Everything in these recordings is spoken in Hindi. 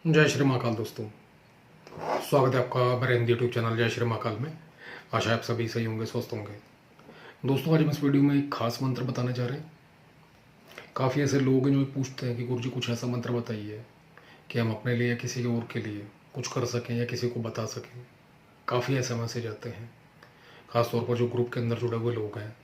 जय श्री महाकाल दोस्तों, स्वागत है आपका मेरे हिंदी यूट्यूब चैनल जय श्री महाकाल में। आशा है आप सभी सही होंगे, स्वस्थ होंगे। दोस्तों, आज हम इस वीडियो में एक खास मंत्र बताने जा रहे हैं। काफ़ी ऐसे लोग हैं जो पूछते हैं कि गुरु जी कुछ ऐसा मंत्र बताइए कि हम अपने लिए या किसी और के लिए कुछ कर सकें या किसी को बता सकें। काफ़ी ऐसे मैसेज आते हैं, ख़ासतौर पर जो ग्रुप के अंदर जुड़े हुए लोग हैं।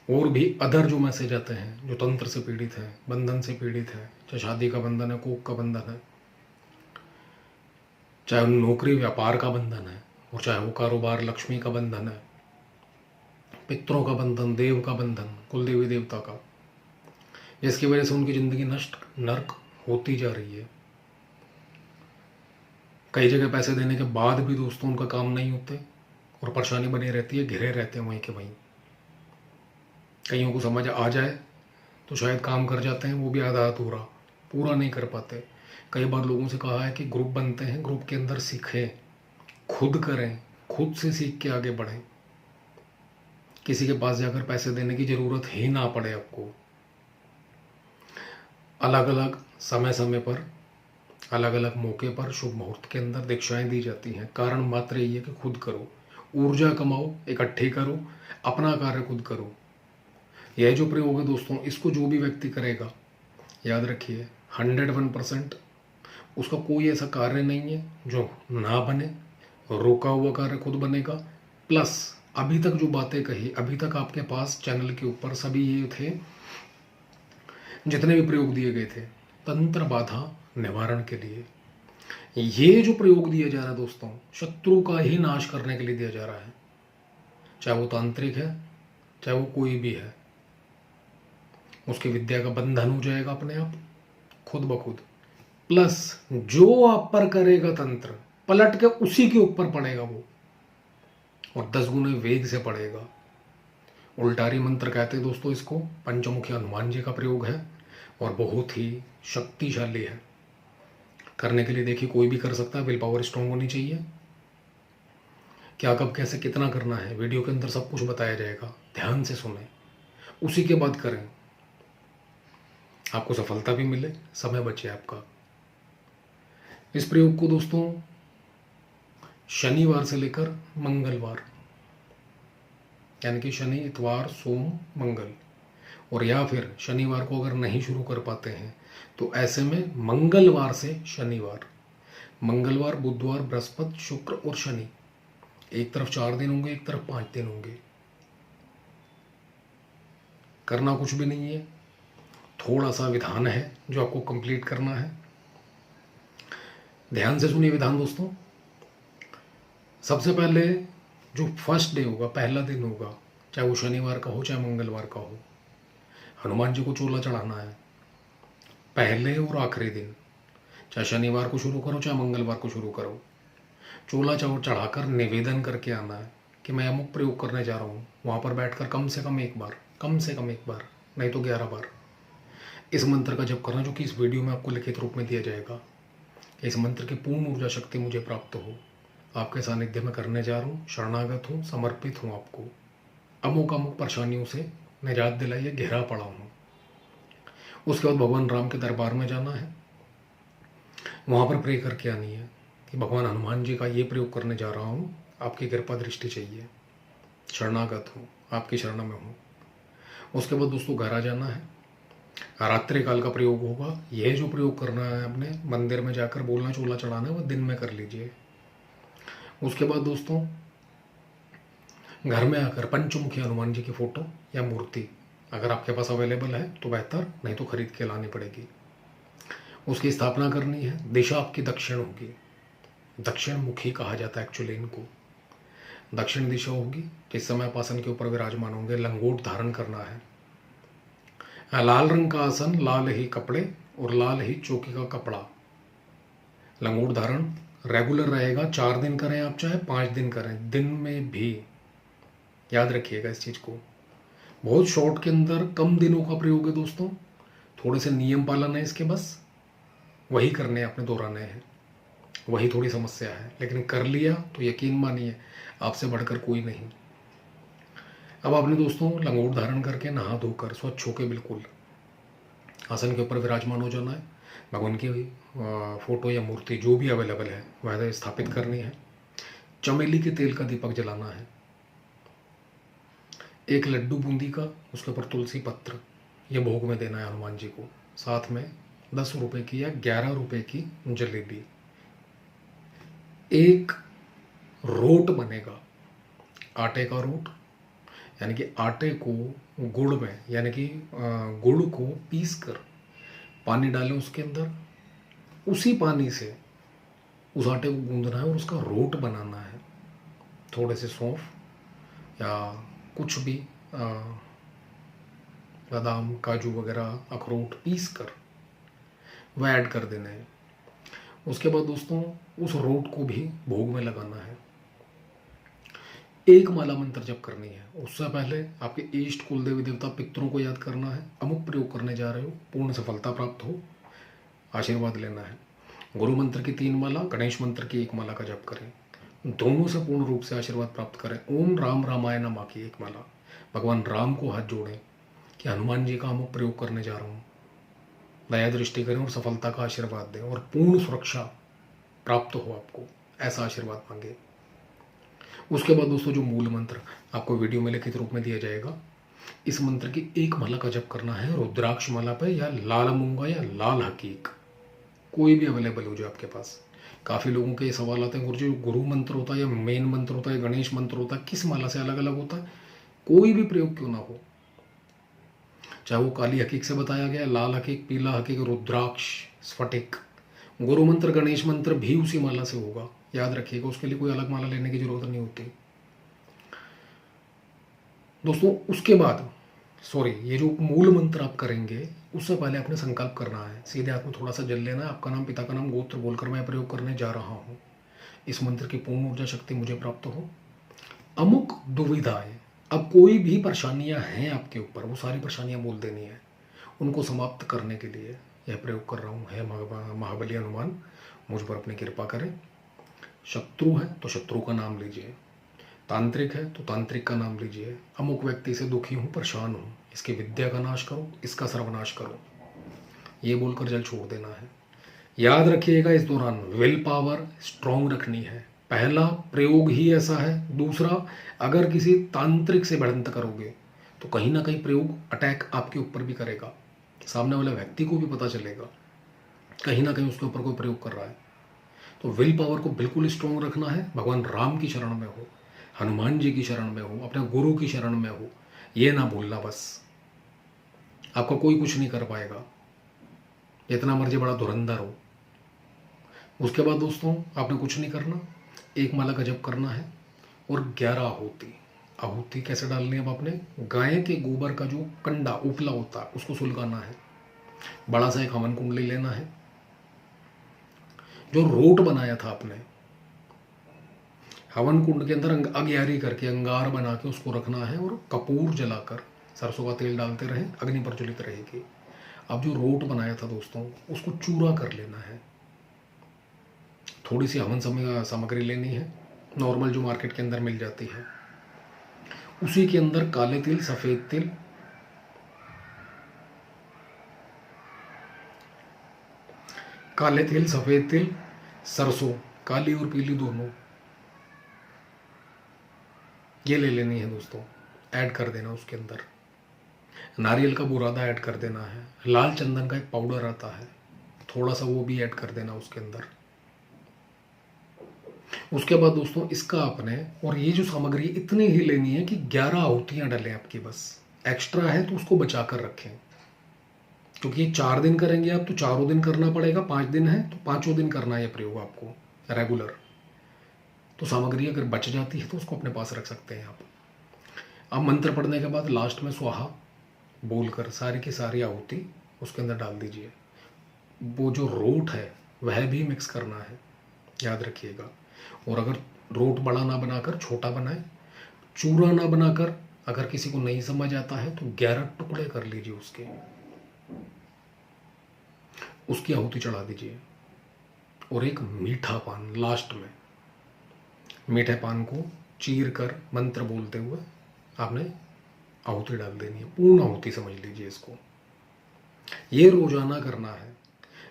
और भी अदर जो मैसेज आते हैं जो तंत्र से पीड़ित हैं, बंधन से पीड़ित हैं, चाहे शादी का बंधन है, कोख का बंधन है, चाहे नौकरी व्यापार का बंधन है, और चाहे वो कारोबार लक्ष्मी का बंधन है, पितरों का बंधन, देव का बंधन, कुल देवी देवता का, जिसकी वजह से उनकी ज़िंदगी नष्ट नर्क होती जा रही है। कई जगह पैसे देने के बाद भी दोस्तों उनका काम नहीं होते और परेशानी बनी रहती है, घिरे रहते हैं वहीं के वहीं। कईयों को समझ आ जाए तो शायद काम कर जाते हैं, वो भी आधा अधूरा, पूरा नहीं कर पाते। कई बार लोगों से कहा है कि ग्रुप बनते हैं, ग्रुप के अंदर सीखें, खुद करें, खुद से सीख के आगे बढ़ें, किसी के पास जाकर पैसे देने की ज़रूरत ही ना पड़े आपको। अलग अलग समय समय पर, अलग अलग मौके पर, शुभ मुहूर्त के अंदर दीक्षाएं दी जाती हैं। कारण मात्र यही है कि खुद करो, ऊर्जा कमाओ, इकट्ठी करो, अपना कार्य खुद करो। यह जो प्रयोग है दोस्तों, इसको जो भी व्यक्ति करेगा, याद रखिए 101% उसका कोई ऐसा कार्य नहीं है जो ना बने। रोका हुआ कार्य खुद बनेगा। प्लस अभी तक जो बातें कही, अभी तक आपके पास चैनल के ऊपर सभी ये थे, जितने भी प्रयोग दिए गए थे तंत्र बाधा निवारण के लिए। ये जो प्रयोग दिया जा रहा है दोस्तों, शत्रु का ही नाश करने के लिए दिया जा रहा है। चाहे वो तांत्रिक है, चाहे वो कोई भी है, उसकी विद्या का बंधन हो जाएगा अपने आप, खुद ब खुद। प्लस जो आप पर करेगा तंत्र, पलट के उसी के ऊपर पड़ेगा वो, और 10 गुने वेग से पड़ेगा। उल्टारी मंत्र कहते हैं दोस्तों इसको। पंचमुखी हनुमान जी का प्रयोग है और बहुत ही शक्तिशाली है। करने के लिए देखिए कोई भी कर सकता है, विल पावर स्ट्रांग होनी चाहिए। क्या कब कैसे कितना करना है वीडियो के अंदर सब कुछ बताया जाएगा, ध्यान से सुने, उसी के बाद करें, आपको सफलता भी मिले, समय बचे आपका। इस प्रयोग को दोस्तों शनिवार से लेकर मंगलवार, यानी कि शनि इतवार सोम मंगल, और या फिर शनिवार को अगर नहीं शुरू कर पाते हैं तो ऐसे में मंगलवार से शनिवार, मंगलवार बुधवार बृहस्पति शुक्र और शनि, एक तरफ 4 दिन होंगे, एक तरफ 5 दिन होंगे। करना कुछ भी नहीं है, थोड़ा सा विधान है जो आपको कंप्लीट करना है। ध्यान से सुनिए विधान दोस्तों। सबसे पहले जो फर्स्ट डे होगा, पहला दिन होगा, चाहे वो शनिवार का हो चाहे मंगलवार का हो, हनुमान जी को चोला चढ़ाना है पहले और आखिरी दिन। चाहे शनिवार को शुरू करो चाहे मंगलवार को शुरू करो, चोला चढ़ाकर निवेदन करके आना है कि मैं अमुक प्रयोग करने जा रहा हूँ। वहाँ पर बैठकर कम से कम एक बार, कम से कम एक बार नहीं तो 11 बार इस मंत्र का जप करना, जो कि इस वीडियो में आपको लिखित रूप में दिया जाएगा। इस मंत्र की पूर्ण ऊर्जा शक्ति मुझे प्राप्त हो, आपके सानिध्य में करने जा रहा हूँ, शरणागत हूँ, समर्पित हूँ आपको। अमुक अमुक परेशानियों से निजात दिलाइए, घेरा पड़ा हूँ। उसके बाद भगवान राम के दरबार में जाना है, वहाँ पर प्रे करके आनी है कि भगवान हनुमान जी का ये प्रयोग करने जा रहा हूँ, आपकी कृपा दृष्टि चाहिए, शरणागत हूँ, आपकी शरण में हूँ। उसके बाद दोस्तों घर आ जाना है, रात्रि काल का प्रयोग होगा। यह जो प्रयोग करना है अपने मंदिर में जाकर बोलना, चोला चढ़ाना है, वो दिन में कर लीजिए। उसके बाद दोस्तों घर में आकर पंचमुखी हनुमान जी की फोटो या मूर्ति अगर आपके पास अवेलेबल है तो बेहतर, नहीं तो खरीद के लानी पड़ेगी। उसकी स्थापना करनी है। दिशा आपकी दक्षिण होगी, दक्षिण मुखी कहा जाता है एक्चुअली इनको। दक्षिण दिशा होगी, जिस समय आप आसन के ऊपर विराजमान होंगे। लंगोट धारण करना है, लाल रंग का आसन, लाल ही कपड़े और लाल ही चौकी का कपड़ा। लंगोट धारण रेगुलर रहेगा, 4 दिन करें आप चाहे 5 दिन करें, दिन में भी। याद रखिएगा इस चीज़ को। बहुत शॉर्ट के अंदर कम दिनों का प्रयोग है दोस्तों, थोड़े से नियम पालन है इसके, बस वही करने आपने दोहराने हैं, वही थोड़ी समस्या है। लेकिन कर लिया तो यकीन मानिए आपसे बढ़कर कोई नहीं। अब आपने दोस्तों लंगोट धारण करके नहा धोकर स्वच्छ होकर बिल्कुल आसन के ऊपर विराजमान हो जाना है। भगवान की फोटो या मूर्ति जो भी अवेलेबल है वह स्थापित करनी है। चमेली के तेल का दीपक जलाना है। एक लड्डू बूंदी का, उसके ऊपर तुलसी पत्र, ये भोग में देना है हनुमान जी को। साथ में 10 रुपए की या 11 रुपए की जलेबी। एक रोट बनेगा, आटे का रोट, यानी कि आटे को गुड़ में, यानी कि गुड़ को पीस कर पानी डालें उसके अंदर, उसी पानी से उस आटे को गूंदना है और उसका रोट बनाना है। थोड़े से सौंफ या कुछ भी बादाम, काजू वगैरह, अखरोट पीस कर वह ऐड कर देने हैं। उसके बाद दोस्तों उस रोट को भी भोग में लगाना है। एक माला मंत्र जप करनी है। उससे पहले आपके इष्ट, कुल देवी देवता, पितरों को याद करना है। अमुक प्रयोग करने जा रहे हो, पूर्ण सफलता प्राप्त हो, आशीर्वाद लेना है। गुरु मंत्र की 3 माला, गणेश मंत्र की 1 माला का जप करें। दोनों से पूर्ण रूप से आशीर्वाद प्राप्त करें। ओम राम रामाय नमः की 1 माला। भगवान राम को हाथ जोड़ें कि हनुमान जी का अमुक प्रयोग करने जा रहा हूँ, दया दृष्टि करें और सफलता का आशीर्वाद दें और पूर्ण सुरक्षा प्राप्त हो आपको, ऐसा आशीर्वाद मांगे। उसके बाद दोस्तों जो मूल मंत्र आपको वीडियो में लिखित रूप में दिया जाएगा, इस मंत्र की 1 माला का जप करना है रुद्राक्ष माला पे, या लाल मूंगा या लाल हकीक, कोई भी अवेलेबल हो जो आपके पास। काफ़ी लोगों के ये सवाल आते हैं, गुरुजी गुरु मंत्र होता है या मेन मंत्र होता है, गणेश मंत्र होता है, किस माला से अलग अलग होता है? कोई भी प्रयोग क्यों ना हो, चाहे वो काली हकीक से बताया गया, लाल हकीक, पीला हकीक, रुद्राक्ष, स्फटिक, गुरु मंत्र, गणेश मंत्र भी उसी माला से होगा, याद रखिएगा। उसके लिए कोई अलग माला लेने की जरूरत नहीं होती दोस्तों। उसके बाद ये जो मूल मंत्र आप करेंगे, उससे पहले आपने संकल्प करना है। सीधे हाथ में थोड़ा सा जल लेना है, आपका नाम, पिता का नाम, गोत्र बोलकर मैं प्रयोग करने जा रहा हूँ। इस मंत्र की पूर्ण ऊर्जा शक्ति मुझे प्राप्त हो। अमुक दुविधाएं, अब कोई भी परेशानियां हैं आपके ऊपर, वो सारी परेशानियां बोल देनी है। उनको समाप्त करने के लिए यह प्रयोग कर रहा हूँ। है महाबली हनुमान, मुझ पर अपनी कृपा करें। शत्रु है तो शत्रु का नाम लीजिए, तांत्रिक है तो तांत्रिक का नाम लीजिए। अमुक व्यक्ति से दुखी हूँ, परेशान हूँ, इसकी विद्या का नाश करो, इसका सर्वनाश करो, ये बोलकर जल छोड़ देना है। याद रखिएगा इस दौरान विल पावर स्ट्रॉन्ग रखनी है। पहला प्रयोग ही ऐसा है। दूसरा, अगर किसी तांत्रिक से भिड़ंत करोगे तो कहीं ना कहीं प्रयोग अटैक आपके ऊपर भी करेगा। सामने वाले व्यक्ति को भी पता चलेगा कहीं ना कहीं उसके ऊपर कोई प्रयोग कर रहा है। तो विल पावर को बिल्कुल स्ट्रॉन्ग रखना है। भगवान राम की शरण में हो, हनुमान जी की शरण में हो, अपने गुरु की शरण में हो, ये ना भूलना। बस आपका कोई कुछ नहीं कर पाएगा, जितना मर्जी बड़ा धुरंधर हो। उसके बाद दोस्तों आपने कुछ नहीं करना, 1 माला का जप करना है और 11 आहुति। आहुति कैसे डालनी है? अब आपने गाय के गोबर का जो कंडा उपला होता है उसको सुलगाना है। बड़ा सा एक हवन कुंडली लेना है। जो रोट बनाया था आपने, हवन कुंड के अंदर अग्यारी करके अंगार बना के उसको रखना है और कपूर जलाकर सरसों का तेल डालते रहे, अग्नि प्रज्वलित रहेगी। अब जो रोट बनाया था दोस्तों, उसको चूरा कर लेना है। थोड़ी सी हवन सामग्री लेनी है, नॉर्मल जो मार्केट के अंदर मिल जाती है। उसी के अंदर काले तिल, सफेद तिल, काले तिल, सफेद तिल, सरसों, काली और पीली दोनों, ये ले लेनी है दोस्तों। ऐड कर देना उसके अंदर। नारियल का बुरादा ऐड कर देना है। लाल चंदन का एक पाउडर आता है, थोड़ा सा वो भी ऐड कर देना उसके अंदर। उसके बाद दोस्तों इसका आपने, और ये जो सामग्री इतनी ही लेनी है कि 11 आहुतियां डालें आपकी, बस। एक्स्ट्रा है तो उसको बचा कर रखें, क्योंकि ये 4 दिन करेंगे आप तो 4 दिन करना पड़ेगा। 5 दिन है तो 5 दिन करना है ये प्रयोग आपको रेगुलर। तो सामग्री अगर बच जाती है तो उसको अपने पास रख सकते हैं आप। अब मंत्र पढ़ने के बाद लास्ट में स्वाहा बोलकर सारी की सारी आहुति उसके अंदर डाल दीजिए। वो जो रोट है वह भी मिक्स करना है, याद रखिएगा। और अगर रोट बड़ा ना बनाकर छोटा बनाए, चूरा ना बनाकर, अगर किसी को नहीं समझ आता है तो 11 टुकड़े कर लीजिए उसकी आहुति चढ़ा दीजिए। और एक मीठा पान लास्ट में, मीठे पान को चीर कर मंत्र बोलते हुए आपने आहुति डाल देनी है। पूर्ण आहुति समझ लीजिए इसको। ये रोजाना करना है।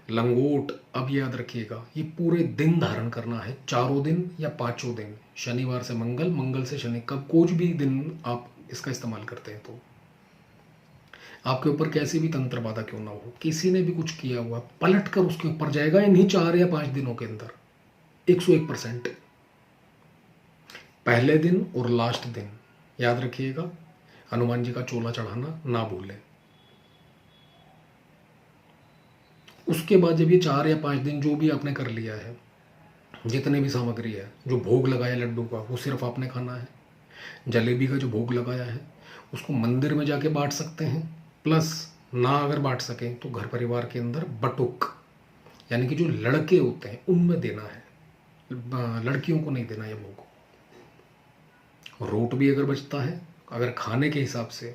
लंगोट, अब याद रखिएगा ये पूरे दिन धारण करना है, 4 दिन या 5 दिन, शनिवार से मंगल, मंगल से शनि, कब कोई भी दिन आप इसका इस्तेमाल करते हैं तो आपके ऊपर कैसी भी तंत्र बाधा क्यों ना हो, किसी ने भी कुछ किया हुआ पलट कर उसके ऊपर जाएगा इन्हीं 4 या 5 दिनों के अंदर 101%। पहले दिन और लास्ट दिन याद रखिएगा, हनुमान जी का चोला चढ़ाना ना भूलें। उसके बाद जब ये 4 या 5 दिन जो भी आपने कर लिया है, जितने भी सामग्री है, जो भोग लगाया लड्डू का वो सिर्फ आपने खाना है। जलेबी का जो भोग लगाया है उसको मंदिर में जाके बांट सकते हैं, प्लस ना अगर बांट सकें तो घर परिवार के अंदर बटुक यानी कि जो लड़के होते हैं उनमें देना है, लड़कियों को नहीं देना ये भोग। रोट भी अगर बचता है अगर खाने के हिसाब से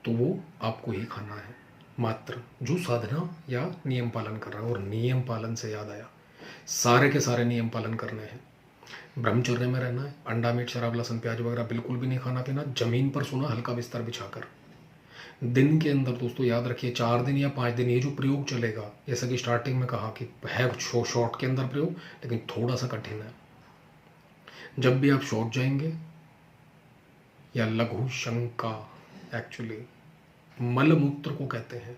तो वो आपको ही खाना है, मात्र जो साधना या नियम पालन कर रहा है। और नियम पालन से याद आया, सारे के सारे नियम पालन करने हैं। ब्रह्मचर्य में रहना है, अंडा मीट शराब लहसुन प्याज वगैरह बिल्कुल भी नहीं खाना पीना, जमीन पर सोना हल्का बिस्तर बिछाकर। दिन के अंदर दोस्तों याद रखिए 4 दिन या 5 दिन ये जो प्रयोग चलेगा, जैसा कि स्टार्टिंग में कहा कि है शॉर्ट के अंदर प्रयोग, लेकिन थोड़ा सा कठिन है। जब भी आप शॉर्ट जाएंगे या लघु शंका, एक्चुअली मलमूत्र को कहते हैं,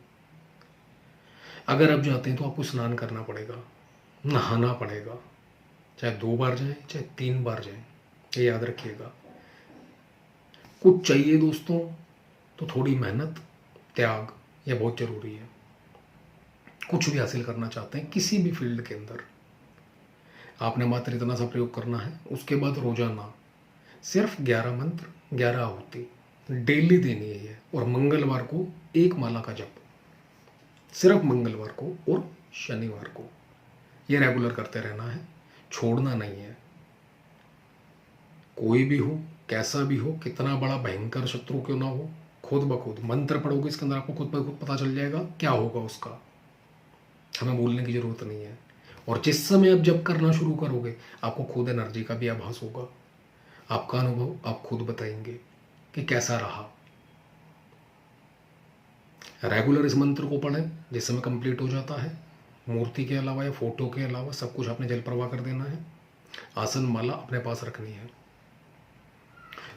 अगर आप जाते हैं तो आपको स्नान करना पड़ेगा, नहाना पड़ेगा, चाहे 2 बार जाएं चाहे 3 बार जाएं, ये याद रखिएगा। कुछ चाहिए दोस्तों तो थोड़ी मेहनत त्याग ये बहुत ज़रूरी है। कुछ भी हासिल करना चाहते हैं किसी भी फील्ड के अंदर, आपने मात्र इतना सा प्रयोग करना है। उसके बाद रोजाना सिर्फ 11 मंत्र 11 आहुति डेली देनी है। और मंगलवार को 1 माला का जप, सिर्फ मंगलवार को और शनिवार को, ये रेगुलर करते रहना है, छोड़ना नहीं है। कोई भी हो, कैसा भी हो, कितना बड़ा भयंकर शत्रु क्यों ना हो, खुद ब खुद मंत्र पढ़ोगे इसके अंदर आपको खुद ब खुद पता चल जाएगा क्या होगा उसका, हमें बोलने की जरूरत नहीं है। और जिस समय आप जप करना शुरू करोगे आपको खुद एनर्जी का भी आभास होगा, आपका अनुभव आप खुद बताएंगे कि कैसा रहा। रेगुलर इस मंत्र को पढ़ें, जिस समय कंप्लीट हो जाता है मूर्ति के अलावा या फोटो के अलावा सब कुछ आपने जल प्रवाह कर देना है। आसन माला अपने पास रखनी है,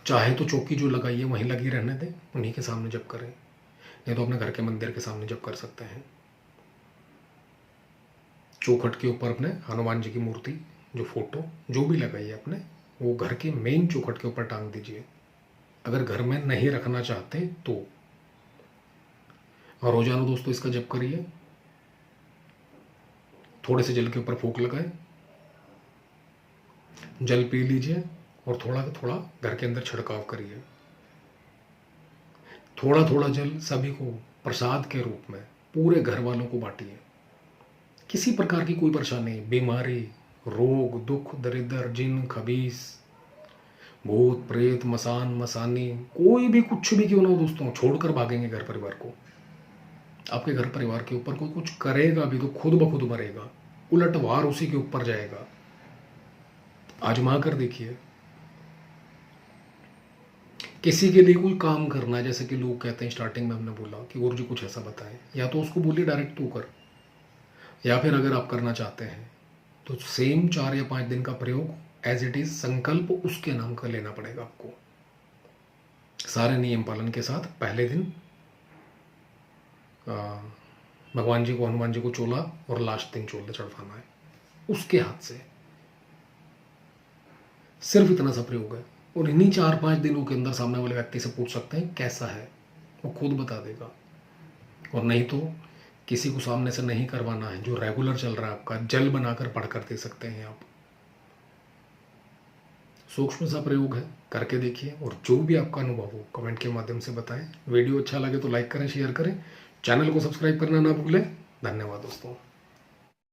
चाहे तो चौकी जो लगाई है वहीं लगी रहने दें, उन्हीं के सामने जप करें, नहीं तो अपने घर के मंदिर के सामने जप कर सकते हैं। चौखट के ऊपर अपने हनुमान जी की मूर्ति जो फोटो जो भी लगाई है अपने, वो घर के मेन चौखट के ऊपर टांग दीजिए। अगर घर में नहीं रखना चाहते तो रोजाना दोस्तों इसका जप करिए, थोड़े से जल के ऊपर फूंक लगाए, जल पी लीजिए और थोड़ा थोड़ा घर के अंदर छिड़काव करिए। थोड़ा थोड़ा जल सभी को प्रसाद के रूप में पूरे घर वालों को बांटिए। किसी प्रकार की कोई परेशानी, बीमारी, रोग, दुख, दरिद्र, जिन, खबीस, भूत, प्रेत, मसान, मसानी, कोई भी कुछ भी क्यों ना हो दोस्तों, छोड़कर भागेंगे घर परिवार को। आपके घर परिवार के ऊपर कोई कुछ करेगा भी तो खुद ब खुद मरेगा, उलट वार उसी के ऊपर जाएगा। आजमा कर देखिए। किसी के लिए कोई काम करना है, जैसे कि लोग कहते हैं स्टार्टिंग में हमने बोला कि गुरु जी कुछ ऐसा बताएं, या तो उसको बोलिए डायरेक्ट तू कर, या फिर अगर आप करना चाहते हैं तो सेम 4 या 5 दिन का प्रयोग एज इट इज संकल्प उसके नाम का लेना पड़ेगा आपको, सारे नियम पालन के साथ। पहले दिन भगवान जी को, हनुमान जी को चोला, और लास्ट दिन चोला चढ़वाना है उसके हाथ से। सिर्फ इतना सा प्रयोग है, और इन्हीं 4-5 दिनों के अंदर सामने वाले व्यक्ति से पूछ सकते हैं कैसा है, वो खुद बता देगा। और नहीं तो किसी को सामने से नहीं करवाना है, जो रेगुलर चल रहा है आपका, जल बनाकर पढ़कर दे सकते हैं आप। सूक्ष्म सा प्रयोग है, करके देखिए, और जो भी आपका अनुभव हो कमेंट के माध्यम से बताएं। वीडियो अच्छा लगे तो लाइक करें, शेयर करें, चैनल को सब्सक्राइब करना ना भूलें। धन्यवाद दोस्तों।